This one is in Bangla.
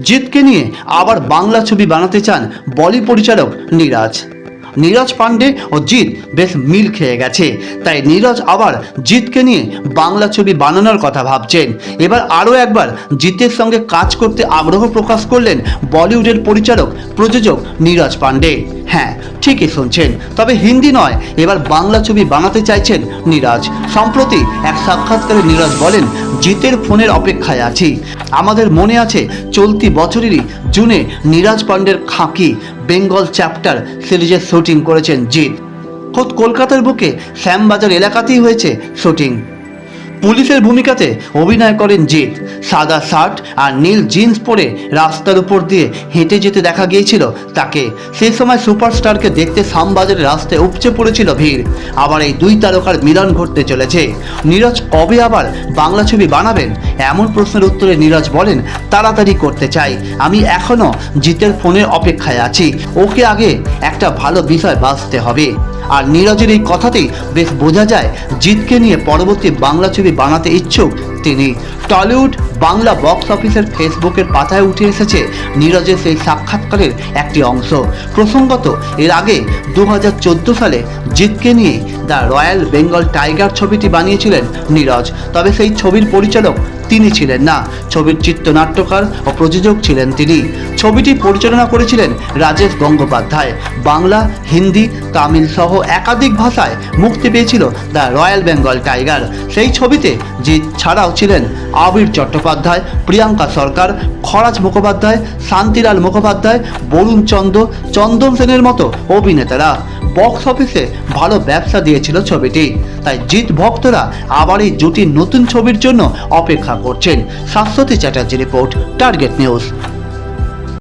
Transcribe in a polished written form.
জিতকে নিয়ে আবার বাংলা ছবি বানাতে চান বলি পরিচালক নীরাজ। নীরজ পান্ডে ও জিৎ বেশ মিল খেয়ে গেছে, তাই নীরজ আবার জিতকে নিয়ে বাংলা ছবি বানানোর কথা ভাবছেন। এবার আরও একবার জিতের সঙ্গে কাজ করতে আগ্রহ প্রকাশ করলেন বলিউডের পরিচালক প্রযোজক নীরজ পান্ডে। হ্যাঁ, ঠিকই শুনছেন, তবে হিন্দি নয়, এবার বাংলা ছবি বানাতে চাইছেন নীরজ। সম্প্রতি এক সাক্ষাৎকারে নীরজ বলেন, জিতের ফোনের অপেক্ষায় আছি। আমাদের মনে আছে চলতি বছরেরই জুনে নীরজ পান্ডের খাঁকি বেঙ্গল চ্যাপ্টার সিরিজের শুটিং করেছেন জিৎ। খোদ কলকাতার বুকে শ্যামবাজার এলাকাতেই হয়েছে শুটিং। পুলিশের ভূমিকাতে অভিনয় করেন জিৎ। সাদা শার্ট আর নীল জিন্স পরে রাস্তার উপর দিয়ে হেঁটে যেতে দেখা গিয়েছিল তাকে। সেই সময় সুপারস্টারকে দেখতে শ্যামবাজারের রাস্তায় উপচে পড়েছিল ভিড়। আবার এই দুই তারকার মিলন ঘটতে চলেছে। নীরজ কবে আবার বাংলা ছবি বানাবেন, এমন প্রশ্নের উত্তরে নীরজ বলেন, তাড়াতাড়ি করতে চাই, আমি এখনো জিতের ফোনের অপেক্ষায় আছি, ওকে আগে একটা ভালো বিষয় বাছতে হবে। আর নীরজের এই কথাতেই বেশ বোঝা যায় জিতকে নিয়ে পরবর্তী বাংলা ছবি বানাতে ইচ্ছুক তিনি। টলিউড বাংলা বক্স অফিসের ফেসবুকের পাতায় উঠে এসেছে নীরজের সেই সাক্ষাৎকারের একটি অংশ। প্রসঙ্গত, এর আগে 2014 সালে জিতকে নিয়ে দ্য রয়্যাল বেঙ্গল টাইগার ছবিটি বানিয়েছিলেন নীরজ, তবে সেই ছবির পরিচালক তিনি ছিলেন না, ছবির চিত্রনাট্যকার ও প্রযোজক ছিলেন তিনি। ছবিটি পরিচালনা করেছিলেন রাজেশ গঙ্গোপাধ্যায়। বাংলা, হিন্দি, তামিল সহ একাধিক ভাষায় মুক্তি পেয়েছিল দ্য রয়্যাল বেঙ্গল টাইগার। সেই ছবিতে জিৎ ছাড়াও ছিলেন আবির চট্টোপাধ্যায়, প্রিয়াঙ্কা সরকার, খরাজ মুখোপাধ্যায়, শান্তিলাল মুখোপাধ্যায়, বরুণ চন্দ, চন্দন সেনের মতো অভিনেতারা। বক্স অফিসে ভালো ব্যবসা দিয়েছিল ছবিটি, তাই জিৎ ভক্তরা আবার এই জুটির নতুন ছবির জন্য অপেক্ষা করছেন। Shashwati Chatterjee report, target news.